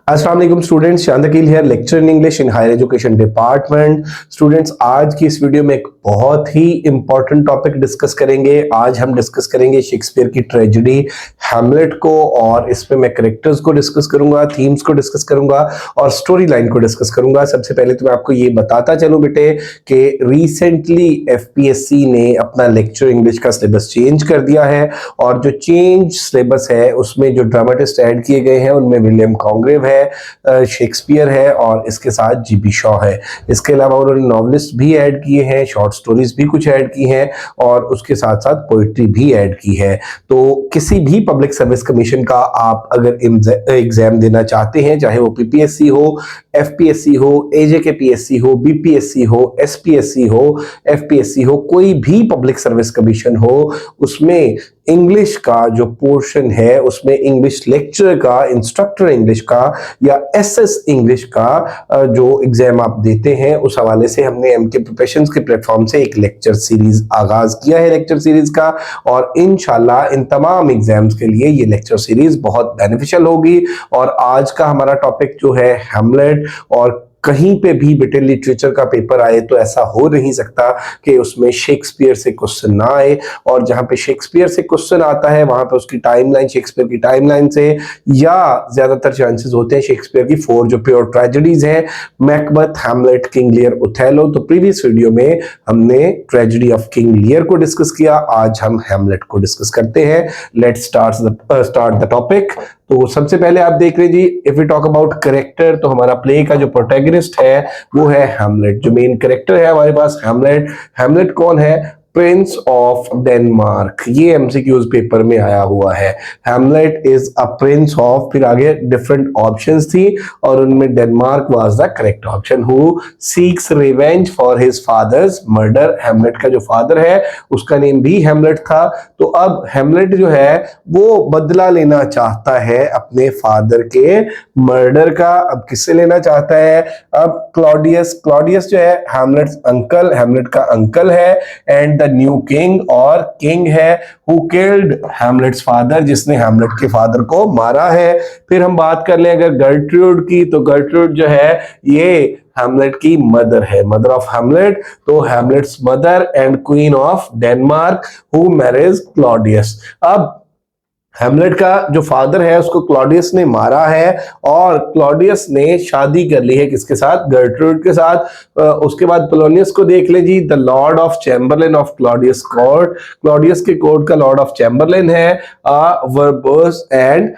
अस्सलाम वालेकुम students, Shantkeel here, lecture in English in higher education department. Students, आज की इस वीडियो में एक बहुत ही इंपॉर्टेंट टॉपिक डिस्कस करेंगे। आज हम डिस्कस करेंगे शेक्सपियर की ट्रेजेडी हैमलेट को, और इसमें मैं कैरेक्टर्स को डिस्कस करूंगा, थीम्स को डिस्कस करूंगा और स्टोरी लाइन को डिस्कस करूंगा। सबसे पहले तो मैं आपको ये बताता चलूं बेटे कि रिसेंटली एफपीएससी ने अपना लेक्चर इंग्लिश का सिलेबस चेंज कर दिया है, और जो चेंज सिलेबस है उसमें जो ड्रामेटिस्ट ऐड किए गए हैं उनमें विलियम कॉन्ग्रेव है, शेक्सपियर है और इसके साथ जीबी शॉ है। इसके अलावा उन्होंने नॉवलिस्ट भी ऐड किए हैं, शॉर्ट स्टोरीज भी कुछ ऐड की हैं और उसके साथ साथ पोइट्री भी ऐड की है। तो किसी भी पब्लिक सर्विस कमीशन का आप अगर एग्जाम देना चाहते हैं, चाहे वो पीपीएससी हो, एफपीएससी हो, एजेकेपीएससी हो, बीपीएससी हो, एसपीएससी हो, एफपीएससी हो, कोई भी पब्लिक सर्विस कमीशन हो, उसमें इंग्लिश का जो पोर्शन है उसमें इंग्लिश लेक्चर का, इंस्ट्रक्टर इंग्लिश का या एसएस इंग्लिश का जो एग्जाम आप देते हैं, उस हवाले से हमने एमके प्रोफेशंस के प्लेटफॉर्म से एक लेक्चर सीरीज आगाज किया है लेक्चर सीरीज का, और इंशाल्लाह इन तमाम एग्जाम्स के लिए ये लेक्चर सीरीज बहुत बेनिफिशियल होगी। और आज का हमारा टॉपिक जो है हैमलेट, और कहीं पे भी बेटे लिटरेचर का पेपर आए तो ऐसा हो नहीं सकता कि उसमें शेक्सपियर से क्वेश्चन ना आए, और जहां पे शेक्सपियर से क्वेश्चन आता है वहां पे उसकी टाइमलाइन शेक्सपियर की टाइमलाइन से, या ज्यादातर चांसेस होते हैं शेक्सपियर की 4 जो प्योर ट्रेजेडीज हैं, Macbeth, Hamlet, King Lear, Othello. तो प्रीवियस वीडियो में हमने ट्रेजेडी ऑफ किंग लियर को डिस्कस किया, आज हम हैमलेट को डिस्कस करते हैं। Let's start the topic. तो सबसे पहले आप देख रहे जी, if we talk about character, तो हमारा प्ले का जो प्रोटैगनिस्ट है वो है हैमलेट। जो मेन कैरेक्टर है हमारे पास हैमलेट। हैमलेट कौन है? Prince of Denmark. ये एमसीक्यूज पेपर में आया हुआ है। Hamlet is a prince of, फिर आगे डिफरेंट ऑप्शंस थी और उनमें Denmark was the correct option. Who seeks revenge for his father's murder. Hamlet का जो फादर है उसका नेम भी हैमलेट था। तो अब हैमलेट जो है वो बदला लेना चाहता है अपने फादर के मर्डर का। अब किससे लेना चाहता है? अब क्लॉडियस जो है हैमलेट का अंकल है, एंड द न्यू किंग, और किंग है हु किल्ड हैमलेट्स फादर, जिसने हैमलेट के फादर को मारा है। फिर हम बात कर लें अगर गर्ट्रूड की, तो गर्ट्रूड जो है ये हैमलेट की मदर है, मदर ऑफ हैमलेट। तो Hamlet's mother and queen of Denmark who marriage Claudius. अब हैमलेट का जो फादर है उसको क्लॉडियस ने मारा है, और क्लॉडियस ने शादी कर ली है किसके साथ? गर्ट्रूड के साथ। उसके बाद पोलोनियस को देख ले जी, the lord of chamberlain of Claudius court. Claudius के कोर्ट का लॉर्ड ऑफ चैम्बरलेन है verbose and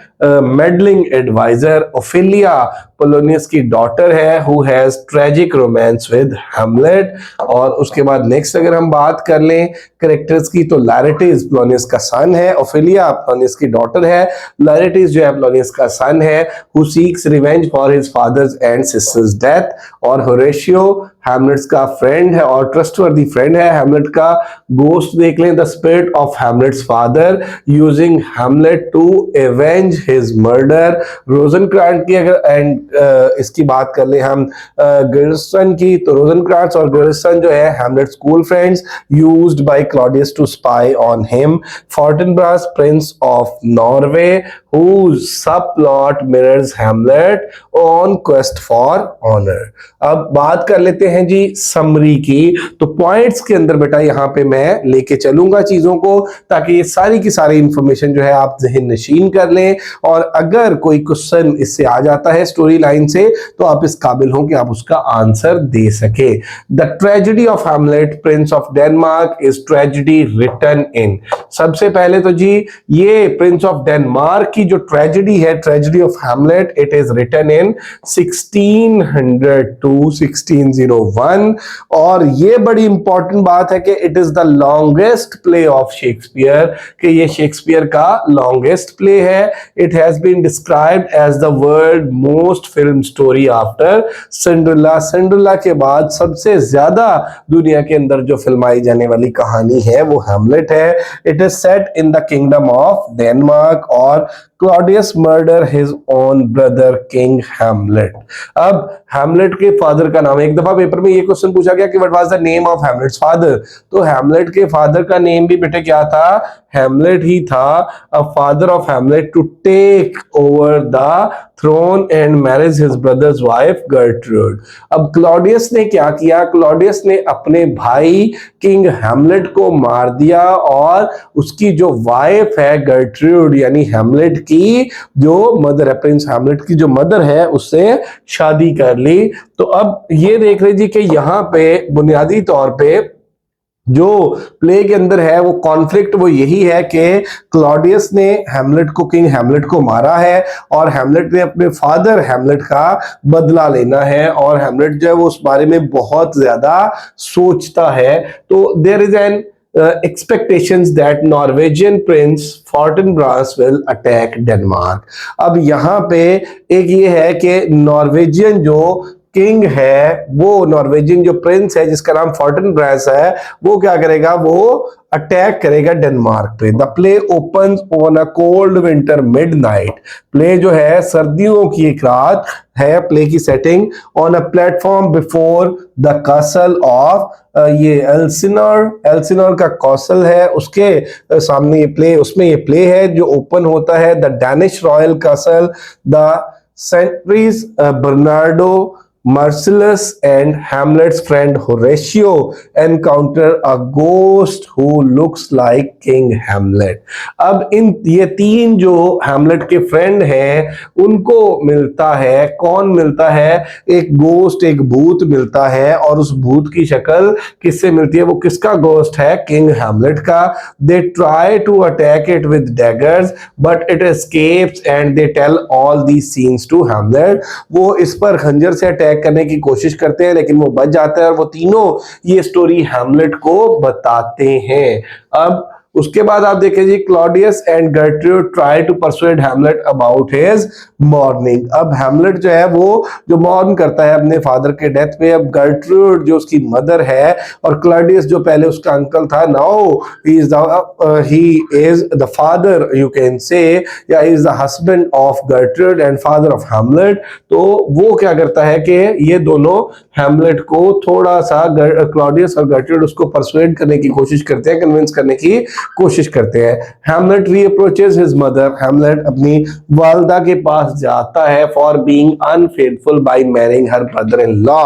meddling adviser. Ophelia Polonius की डॉटर है who has tragic romance with Hamlet. और उसके बाद नेक्स्ट अगर हम बात कर लें कैरेक्टर्स की, तो लैरेटिस पोलोनियस का सन है, ओफेलिया पोलोनियस की डॉटर है, लैरेटिस जो है पोलोनियस का सन है who seeks revenge for his father's and sister's death. और होरेशियो हैमलेट्स का फ्रेंड है और ट्रस्टवर्दी फ्रेंड है। हैमलेट का गोस्ट देख लें, the spirit of Hamlet's father using Hamlet to avenge his murder. Rosencrantz की अगर इसकी बात कर ले हम गिल्सन की, तो रोजनक्रांट्स और गिल्सन जो है Hamlet school friends used by Claudius to spy on him. Fortinbras prince of Norway whose subplot mirrors Hamlet on quest for honor। अब बात कर लेते हैं जी समरी की। तो पॉइंट्स के अंदर बेटा यहाँ पे मैं लेके चलूंगा चीजों को, ताकि ये सारी की सारी इंफॉर्मेशन जो है आप ज़हन नशीन कर लें, और अगर कोई क्वेश्चन इससे आ जाता है स्टोरी लाइन से तो आप इस काबिल हो कि आप उसका आंसर दे सके। The tragedy of Hamlet prince of Denmark is tragedy written in. सबसे पहले तो जी ये प्रिंस ऑफ डेनमार्क जो ट्रेजेडी है, tragedy of Hamlet, it is written in 1600 to 1601। और ये बड़ी इंपॉर्टेंट बात है कि it is the longest play of Shakespeare, कि ये शेक्सपियर का लॉन्गेस्ट प्ले है। It has been described as the world most film story after Cinderella. Cinderella के बाद सबसे ज्यादा दुनिया के अंदर जो फिल्माई जाने वाली कहानी है वो हैमलेट है। It is set in the kingdom of Denmark, और Claudius murder his own brother king Hamlet. अब हैमलेट के फादर का नाम, एक दफा पेपर में ये क्वेश्चन पूछा गया कि what was the name of Hamlet's father, तो हैमलेट के फादर का नेम भी बेटे क्या था? हैमलेट ही था। A father of Hamlet to take over the throne and marries his brother's wife Gertrude। अब क्लॉडियस ने क्या किया? क्लॉडियस ने अपने भाई किंग हैमलेट को मार दिया और उसकी जो वाइफ है गर्ट्रूड यानी हैमलेट की जो मदर है, प्रिंस हैमलेट की जो मदर है, उससे शादी कर ली। तो अब ये देख लीजिए कि यहाँ पे बुनियादी तौर पे जो प्ले के अंदर है वो कॉन्फ्लिक्ट वो यही है कि क्लॉडियस ने हैमलेट को, किंग हैमलेट को मारा है और हैमलेट ने अपने फादर हैमलेट का बदला लेना है और हैमलेट जो है वो उस बारे में बहुत ज्यादा सोचता है। तो there is an expectations that Norwegian Prince Fortinbras will attack Denmark। अब यहाँ पे एक ये है कि नॉर्वेजियन जो किंग है, वो नॉर्वेजियन जो प्रिंस है जिसका नाम फॉर्टिनब्रास है, वो क्या करेगा? वो अटैक करेगा डेनमार्क पे। The play opens on a cold winter midnight. Play जो है सर्दियों की एक रात है, प्ले की setting on a platform before the castle of ये एल्सिनोर का कॉसल है, उसके सामने ये प्ले, उसमें ये प्ले है जो ओपन होता है। The Danish royal castle, the centres Bernardo Marcellus and Hamlet's friend Horatio encounter a ghost who looks like King Hamlet। अब ये तीन जो हैमलेट के फ्रेंड हैं उनको मिलता है, कौन मिलता है? एक गोस्ट, एक भूत मिलता है और उस भूत की शक्ल किससे मिलती है? वो किसका गोस्ट है? किंग हैमलेट का। They try to attack it with daggers but it escapes and they tell all these scenes to Hamlet। वो इस पर खंजर से अटैक करने की कोशिश करते हैं लेकिन वो बच जाता है और वो तीनों ये स्टोरी हैमलेट को बताते हैं। अब उसके बाद आप देखेंगे Claudius and Gertrude try to persuade Hamlet about his mourning. अब हैमलेट जो है वो जो मॉर्न करता है अपने फादर के डेथ पे। अब गर्ट्रूड जो उसकी मदर है और क्लॉडियस जो पहले उसका अंकल था, now he is the father you can say, या he is the husband of Gertrude and father of Hamlet. तो वो क्या करता है कि ये दोनों हैमलेट को थोड़ा सा, क्लॉडियस और गर्ट्रूड उसको परसुएड करने की कोशिश करते हैं, कन्विंस करने की कोशिश करते हैं। Hamlet reapproaches his mother. Hamlet अपनी वालदा के पास जाता है for being unfaithful by marrying her brother in law.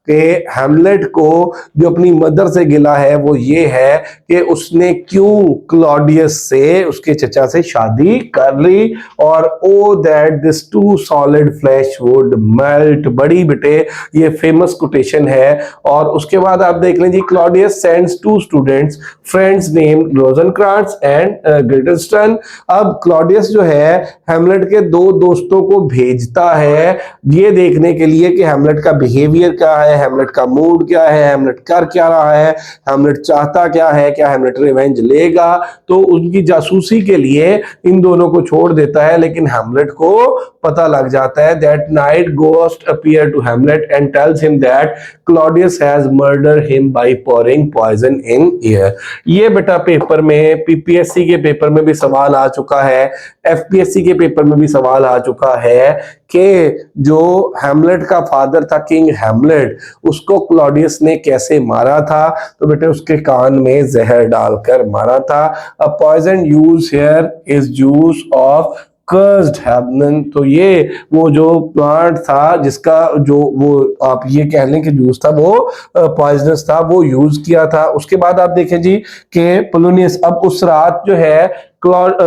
कि हैमलेट को जो अपनी मदर से गिला है वो ये है कि उसने क्यों क्लॉडियस से, उसके चचा से शादी कर ली और O that this too solid flesh would melt. बड़ी बेटे ये फेमस कोटेशन है। और उसके बाद आप देख लीजिए Claudius sends two students friends name Rosencrantz and Guildenstern. अब क्लॉडियस जो है हैमलेट के दो दोस्तों को भेजता है ये देखने के लिए कि हैमलेट का बिहेवियर क्या है, हैमलेट का मूड क्या है, हैमलेट कर क्या रहा है, हैमलेट चाहता क्या है, क्या हैमलेट रिवेंज लेगा। तो उनकी जासूसी के लिए इन दोनों को छोड़ देता है लेकिन हैमलेट को पता लग जाता है। That night ghost appear to Hamlet and tells him that Claudius has murder him by pouring poison in air. ये बेटा पेपर में, पीपीएससी के पेपर में भी सवाल आ चुका है, एफपीएससी के पेपर में भी सवाल आ चुका है कि जो हैमलेट का फादर था किंग हैमलेट, उसको क्लॉडियस ने कैसे मारा था। तो बेटे उसके कान में जहर डालकर मारा था। A poison use here is juice of cursed hebona. तो ये वो जो प्लांट था जिसका जो वो आप ये कह लें कि जूस था वो पॉइजनस था, वो यूज किया था। उसके बाद आप देखें जी कि पोलोनियस अब उस रात जो है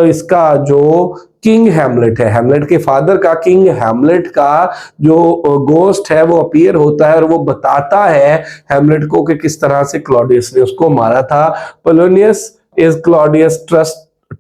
इसका जो किंग हैमलेट है, हैमलेट के फादर का, किंग हैमलेट का जो गोस्ट है वो अपीयर होता है और वो बताता है हैमलेट को कि किस तरह से क्लॉडियस ने उसको मारा था। Polonius is Claudius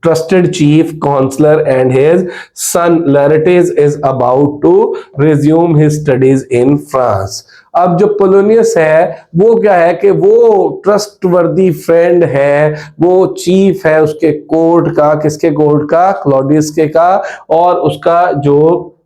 trusted chief counselor and his son Laertes is about to resume his studies in France। अब जो पोलोनियस है वो क्या है कि वो ट्रस्टवर्दी फ्रेंड है, वो चीफ है उसके कोर्ट का, किसके कोर्ट का? क्लॉडियस के का। और उसका जो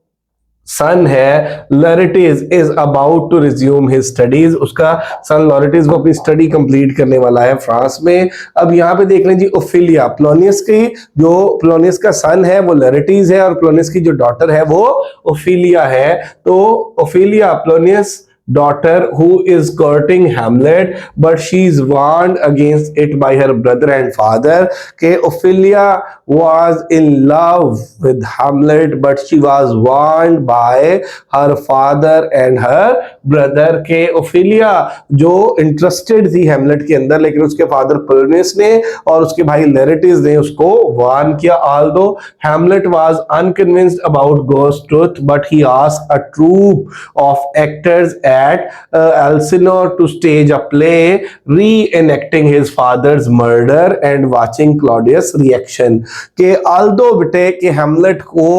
सन है Laertes is about to resume his studies. उसका सन लॉरेटिस वो अपनी स्टडी कंप्लीट करने वाला है फ्रांस में। अब यहाँ पे देख लें जी ओफिलिया, पोलोनियस की जो पोलोनियस का सन है वो लॉरेटिस है और पोलोनियस की जो डॉटर है वो ओफिलिया है। तो Ophelia Polonius daughter who is courting Hamlet but she is warned against it by her brother and father। के Ophelia was in love with Hamlet, but she was warned by her father and her brother के Ophelia जो interested थी हेमलेट के अंदर, लेकिन उसके father Polonius ने और उसके भाई लेरेटिस ने उसको वार्न किया. Although Hamlet was unconvinced about ghost truth, but he asked a troupe of actors at Elsinore to stage a play reenacting his father's murder and watching Claudius' reaction. कि although बेटे कि हेमलेट को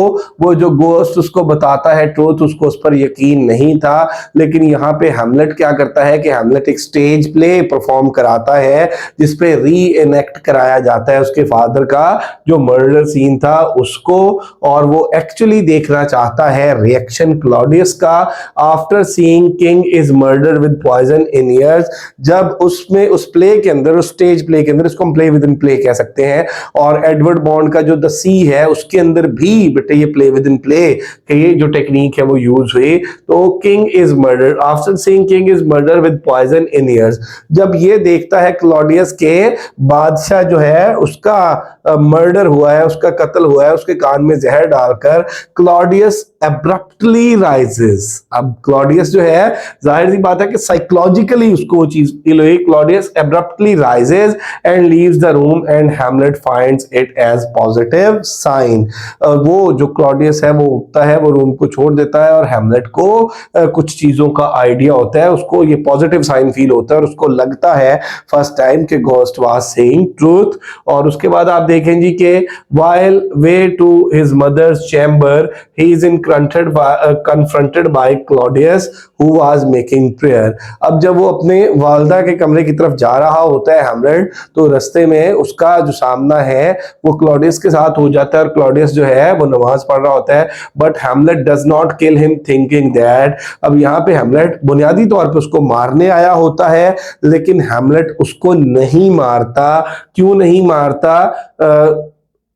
वो जो गोस्ट उसको बताता है ट्रूथ, उसको उस पर यकीन नहीं था, लेकिन यहाँ पे हेमलेट क्या करता है कि हेमलेट एक स्टेज प्ले परफॉर्म कराता है जिसपे रीएनेक्ट कराया जाता है उसके फादर का जो मर्डर सीन था उसको, और वो एक्चुअली देखना चाहता है रिएक्शन क्लॉडियस का after seeing king is murder with poison in ears. जब उसमें उस प्ले के अंदर, उस स्टेज प्ले के अंदर, इसको हम प्ले विद इन प्ले कह सकते हैं, और एडवर्ड बॉन्ड का जो द सी है उसके अंदर भी बेटे ये प्ले विद इन प्ले के ये जो टेक्निक है वो यूज हुई. तो king is murder, after seeing king is murder with poison in ears, जब ये देखता है क्लॉडियस के बादशाह जो है उसका मर्डर हुआ है, उसका कत्ल हुआ है उसके कान में जहर डालकर, क्लॉडियस एब्रप्टली राइजेस. अब क्लॉडियस जो है जाहिर सी बात है कि साइकोलॉजिकली उसको वो चीज फील हुई. Claudius abruptly rises and leaves the room and Hamlet finds it as positive sign. वो जो क्लॉडियस है वो उठता है, वो रूम को छोड़ देता है और हैमलेट को कुछ चीजों का आइडिया होता है, उसको ये पॉजिटिव साइन फील होता है और उसको लगता है फर्स्ट टाइम कि घोस्ट वाज सेइंग ट्रूथ. और उसके बाद आप देखें जी कि while way to his mother's chamber he is confronted by Claudius who was making prayer. अब जब वो अपने वालदा के कमरे की तरफ जा रहा होता है हैमलेट, तो रास्ते में उसका जो सामना है वो क्लॉडियस के साथ हो जाता है और क्लॉडियस जो है वो नमाज पढ़ रहा होता है, but Hamlet does not kill him thinking that. अब यहाँ पे हैमलेट बुनियादी तौर पे उसको मारने आया होता है, लेकिन हैमलेट उसको नहीं मारता. क्यों नहीं मारता?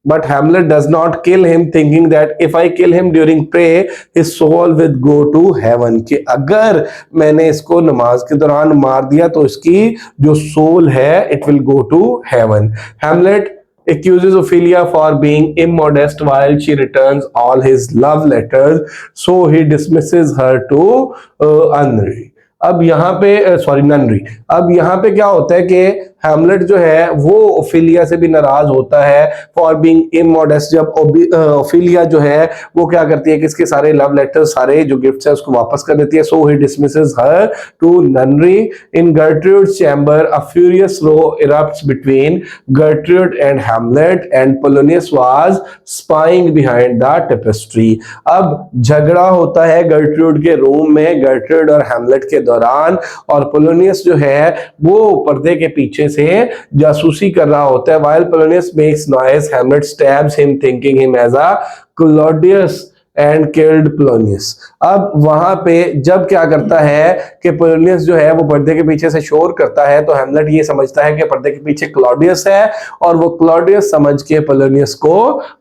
But Hamlet does not kill him thinking that if I kill him during prayer, his soul will go to heaven. कि अगर मैंने इसको नमाज के दौरान मार दिया तो इसकी जो सोल है it will go to heaven. Hamlet accuses Ophelia for being immodest while she returns all his love letters, so he dismisses her to Henry. अब यहाँ पे ननरी. अब यहाँ पे क्या होता है कि हैमलेट जो है वो ओफिलिया से भी नाराज होता है फॉर बीइंग इमोडेस्ट. जब ओफिलिया जो है वो क्या करती है कि इसके सारे लव लेटर्स, सारे जो गिफ्ट्स है उसको वापस कर देती है. So he dismisses her to nunnery. In Gertrude's chamber a furious row erupts between Gertrude and Hamlet and Polonius was spying behind the tapestry. अब झगड़ा होता है गर्ट्रूड के रूम में, गर्ट्रूड और हैमलेट के दौरान, और पोलोनियस जो है वो पर्दे के पीछे से जासूसी कर रहा होता है. While Polonius makes noise, Hamlet stabs him, thinking him as a Claudius and killed Polonius. अब वहां पे जब क्या करता है कि पोलोनियस जो है वो पर्दे के पीछे से शोर करता है, तो हैमलेट ये समझता है कि पर्दे के पीछे क्लॉडियस है और वो क्लॉडियस समझ के पोलोनियस को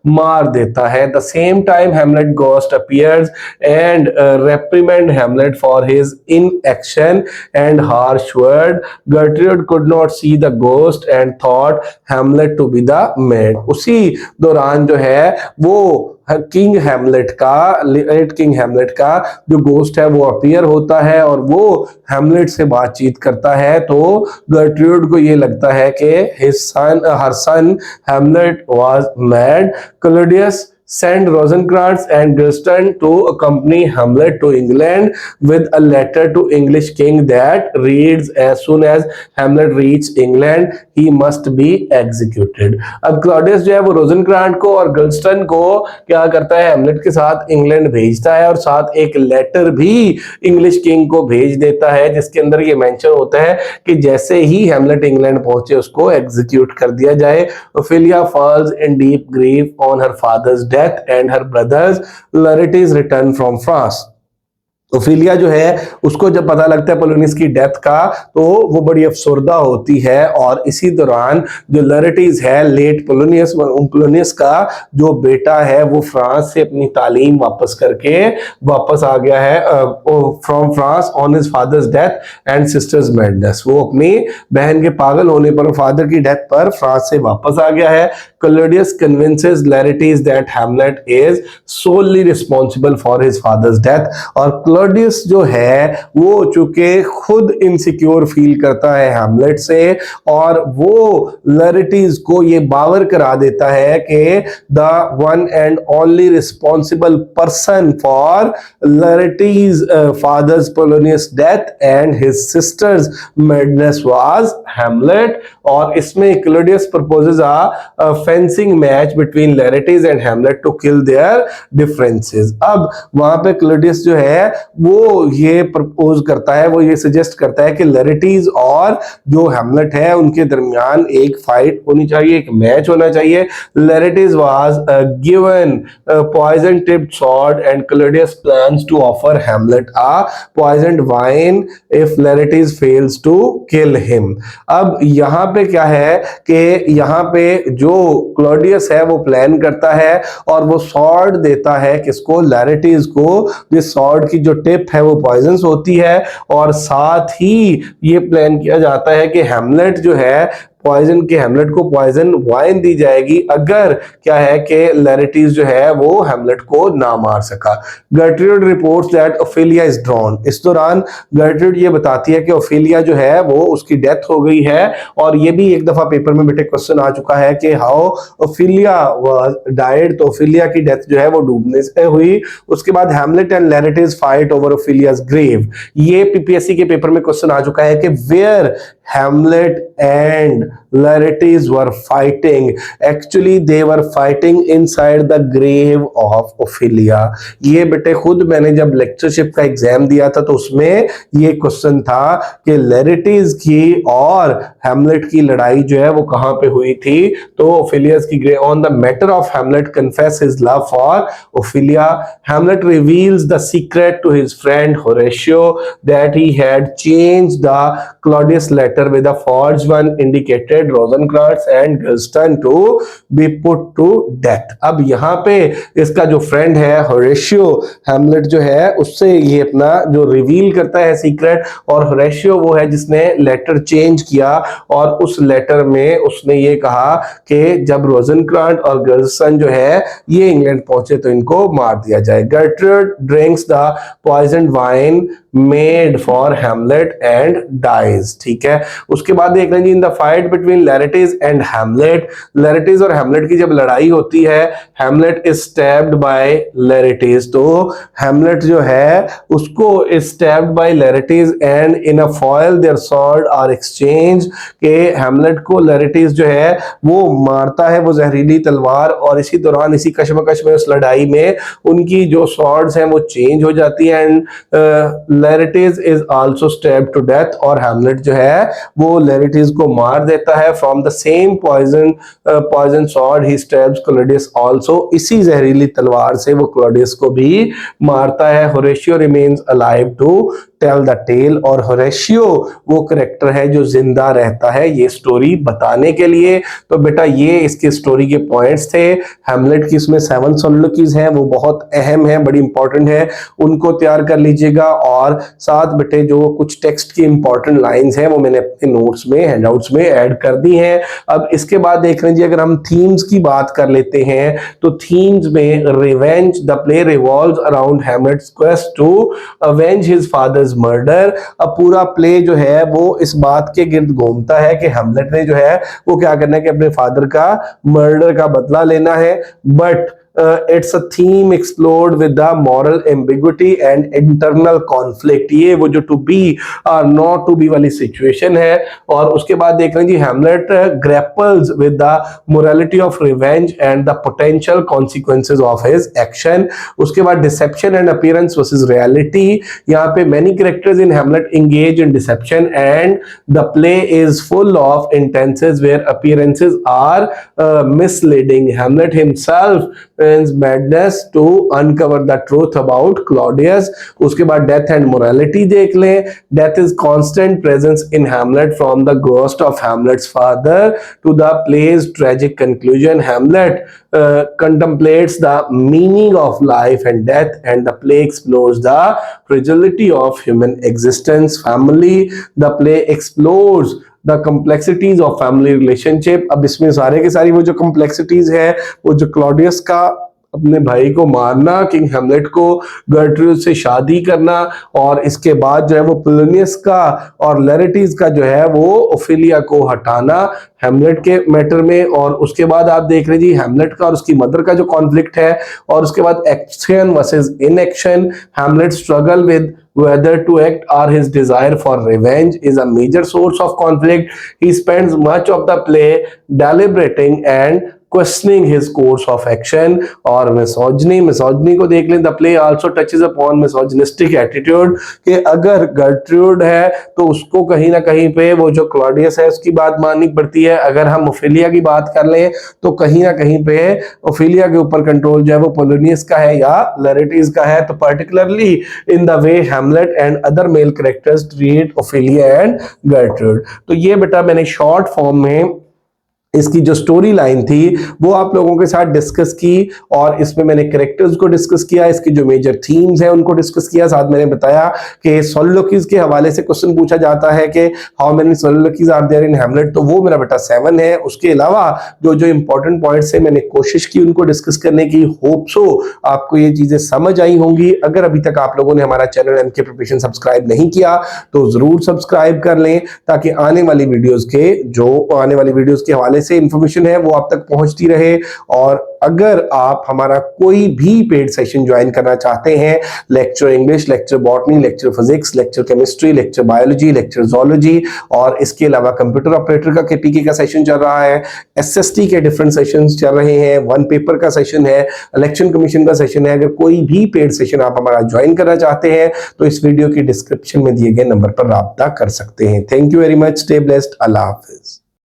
मार देता है. The same time Hamlet ghost appears and reprimand Hamlet for his inaction and harsh word. Gertrude could not see the ghost and thought Hamlet to be the mad. उसी दौरान जो है वो किंग हैमलेट का, लेट किंग हैमलेट का जो ghost है वो अपीयर होता है और वो हैमलेट से बातचीत करता है. तो गर्ट्रूड को ये लगता है कि her son Hamlet was mad. Claudius sent Rosencrantz and Guilston to accompany Hamlet to England with a letter to English king that reads, as soon as Hamlet reaches England, he must be executed. अब Claudius जो है वो रोजनक्रांट को और गिल्स्टन को क्या करता है, हैमलेट के साथ इंग्लैंड भेजता है और साथ एक लेटर भी इंग्लिश किंग को भेज देता है जिसके अंदर ये मेंशन होता है कि जैसे ही हैमलेट इंग्लैंड पहुंचे उसको एग्जीक्यूट कर दिया जाए. Ophelia falls in deep grief on her father's death and her brother's Laertes return from France. Ophelia जो है उसको जब पता लगता है पोलोनियस की डेथ का तो वो बड़ी अफसरदा होती है, और इसी दौरान जो लरेटिस है लेट पोलोनियस का जो बेटा है वो फ्रांस से अपनी तालीम वापस करके वापस आ गया है from France on his father's death and sisters madness. वो अपनी बहन के पागल होने पर, फादर की डेथ पर फ्रांस से वापस आ गया है। Claudius convinces Laertes that Hamlet is solely responsible for his father's death, और क्लॉडियस जो है वो चूंकि खुद इनसिक्योर फील करता है हैमलेट से, और वो लरेटिस को ये बावर करा देता है कि the one and only responsible person for Laertes father's Polonius death and his sister's madness was Hamlet. और इसमें Claudius proposes a fencing match between Laertes and Hamlet to kill their differences. अब वहां पे क्लॉडियस जो है वो ये propose करता है, वो ये सजेस्ट करता है कि लरेटिस और जो हैमलेट है उनके दरमियान एक फाइट होनी चाहिए, एक मैच होना चाहिए। Laertes was given poison tipped sword and Claudius plans to offer Hamlet a poisoned wine if Laertes fails to kill him. अब यहाँ पे क्या है कि यहाँ पे जो क्लॉडियस है वो प्लान करता है और वो स्वॉर्ड देता है किसको, लरेटिस को। जिस स्वॉर्ड की जो टिप है वो पॉइजनस होती है, और साथ ही ये प्लान किया जाता है कि हैमलेट जो है पॉइजन के हैमलेट को पॉइजन वाइन दी जाएगी अगर क्या है कि लरेटिस जो है वो हैमलेट को ना मार सका। Gertrude reports that Ophelia is drawn. इस दौरान गर्ट्रूड ये बताती है कि ओफेलिया जो है वो उसकी डेथ हो गई है, और ये भी एक दफा पेपर में बेटे क्वेश्चन आ चुका है कि हाउ ओफेलिया वाज डाइड। तो ओफेलिया की डेथ जो है वो डूबने से हुई। उसके बाद Hamlet and Laertes fight over Ophelia's grave. ये पीपीएससी के पेपर में क्वेश्चन आ चुका है कि where Hamlet and Laertes were fighting. Actually, they were fighting inside the grave of Ophelia. ये बेटे खुद मैंने जब लेक्चरशिप का एग्जाम दिया था तो उसमें ये क्वेश्चन था कि लरेटिस की और हैमलेट की लड़ाई जो है वो कहां पे हुई थी। तो ओफेलियास की grave. On the matter of Hamlet confess his love for Ophelia, Hamlet reveals the secret to his friend Horatio that he had changed the Claudius letter with a forged one indicated Rosencrantz and Guilston to be put to death। अब यहाँ पे इसका जो friend है Horatio, Hamlet जो है उससे ये अपना जो रिवील करता है सीक्रेट, और होरेशियो वो है जिसने लेटर चेंज किया, और उस लेटर में उसने ये कहा कि जब रोजनक्रांट और गिल्सन जो है ये इंग्लैंड पहुंचे तो इनको मार दिया जाए। Gertrude drinks the poison wine made for Hamlet and dies. ठीक है, उसके बाद देख लें जी in the fight between Laertes and Hamlet. Laertes और हैमलेट की जब लड़ाई होती है, Hamlet is stabbed by Laertes. तो हैमलेट जो है उसको is stabbed by Laertes and in a foil their sword are exchange. के हैमलेट को लरेटिस जो है वो मारता है वो जहरीली तलवार, और इसी दौरान इसी कशमकश में उस लड़ाई में उनकी जो स्वॉर्ड्स हैं वो चेंज हो जाती है, and Laertes is also stabbed to death. और हैमलेट जो है वो लरेटिस को मार देता है। From the same poison sword he stabs Claudius also. इसी जहरीली तलवार से वो क्लॉडियस को भी मारता है। Horatio remains alive to tell the tale. और होरेशियो वो करेक्टर है जो जिंदा रहता है ये स्टोरी बताने के लिए। तो बेटा ये इसके स्टोरी के पॉइंट्स थे। हैमलेट की इसमें 7 सोलिलोक्वीज हैं, वो बहुत अहम है, बड़ी इंपॉर्टेंट है, उनको तैयार कर लीजिएगा। और साथ बेटे जो कुछ टेक्स्ट की इंपॉर्टेंट लाइंस हैं वो मैंने अपने नोट्स में, हैंडआउट्स में ऐड कर दी हैं। अब इसके बाद देख लीजिए अगर हम थीम्स की बात कर लेते हैं तो थीम्स में revenge, the play revolves around Hamlet's quest to avenge his father's murder. अब पूरा प्ले जो है वो इस बात के गिर्द घूमता है कि हैमलेट ने जो है वो क्या करना है कि अपने फादर का मर्डर का बदला लेना है। But it's a theme explored with the moral ambiguity and internal conflict। ये वो जो to be or not to be वाली situation है। और उसके बाद देख लें जी Hamlet grapples with the morality of revenge and the potential consequences of his action। उसके बाद deception and appearance versus reality। यहाँ पे many characters in Hamlet engage in deception and the play is full of instances where appearances are misleading। Hamlet himself experience madness to uncover the truth about Claudius. उसके बाद death and morality देख लें। Death is constant presence in Hamlet from the ghost of Hamlet's father to the play's tragic conclusion. Hamlet contemplates the meaning of life and death, and the play explores the fragility of human existence. Family, the play explores the complexities of family relationship। अब इसमें सारे के सारी वो जो complexities है, वो जो क्लॉडियस का अपने भाई को मारना, किंग हैमलेट को गर्ट्रूड से शादी करना, और इसके बाद जो है वो पोलोनियस का और लेरेटिस का जो है वो ओफेलिया को हटाना हैमलेट के मैटर में। और उसके बाद आप देख रहे जी हैमलेट का और उसकी मदर का जो कॉन्फ्लिक्ट है, और उसके बाद action versus inaction. Hamlet struggle with whether to act or his desire for revenge is a major source of conflict. He spends much of the play deliberating and questioning his course of action। और misogyny को देख लें। The play also touches upon misogynistic attitude, कि अगर Gertrude है तो उसको कहीं ना कहीं पे वो जो क्लॉडियस है उसकी बात माननी पड़ती है। अगर हम ओफेलिया की बात कर लें तो कहीं ना कहीं पे ओफेलिया के ऊपर कंट्रोल जो है वो पोलोनियस का है या लेरेटिस का है। तो particularly in the way Hamlet and other male characters treat Ophelia and Gertrude. तो ये बेटा मैंने शॉर्ट फॉर्म में इसकी जो स्टोरी लाइन थी वो आप लोगों के साथ डिस्कस की, और इसमें मैंने कैरेक्टर्स को डिस्कस किया, इसकी जो मेजर थीम्स हैं उनको डिस्कस किया। साथ मैंने बताया कि सोलिलोक्वीज के हवाले से क्वेश्चन पूछा जाता है कि how many soliloquies are there in Hamlet, तो वो मेरा बेटा 7 है। उसके अलावा जो जो इंपॉर्टेंट पॉइंट्स है मैंने कोशिश की उनको डिस्कस करने की। होप सो आपको ये चीजें समझ आई होंगी। अगर अभी तक आप लोगों ने हमारा चैनल एमके प्रिपरेशन सब्सक्राइब नहीं किया तो जरूर सब्सक्राइब कर लें, ताकि आने वाली वीडियोस के हवाले से इंफॉर्मेशन है वो आप तक पहुंचती रहे। और अगर आप हमारा कोई भी पेड सेशन ज्वाइन करना चाहते हैं, lecture English, lecture botany, lecture physics, lecture chemistry, lecture biology, lecture zoology, और इसके अलावा कंप्यूटर ऑपरेटर का केपीके का सेशन चल रहा है, एसएसटी के डिफरेंट सेशंस चल रहे हैं, वन पेपर का सेशन है, इलेक्शन कमीशन का सेशन है। अगर कोई भी पेड सेशन आप हमारा ज्वाइन करना चाहते हैं तो इस वीडियो की डिस्क्रिप्शन में दिए गए नंबर पर राब्ता कर सकते हैं। Thank you very much, stay blessed, Allah Hafiz.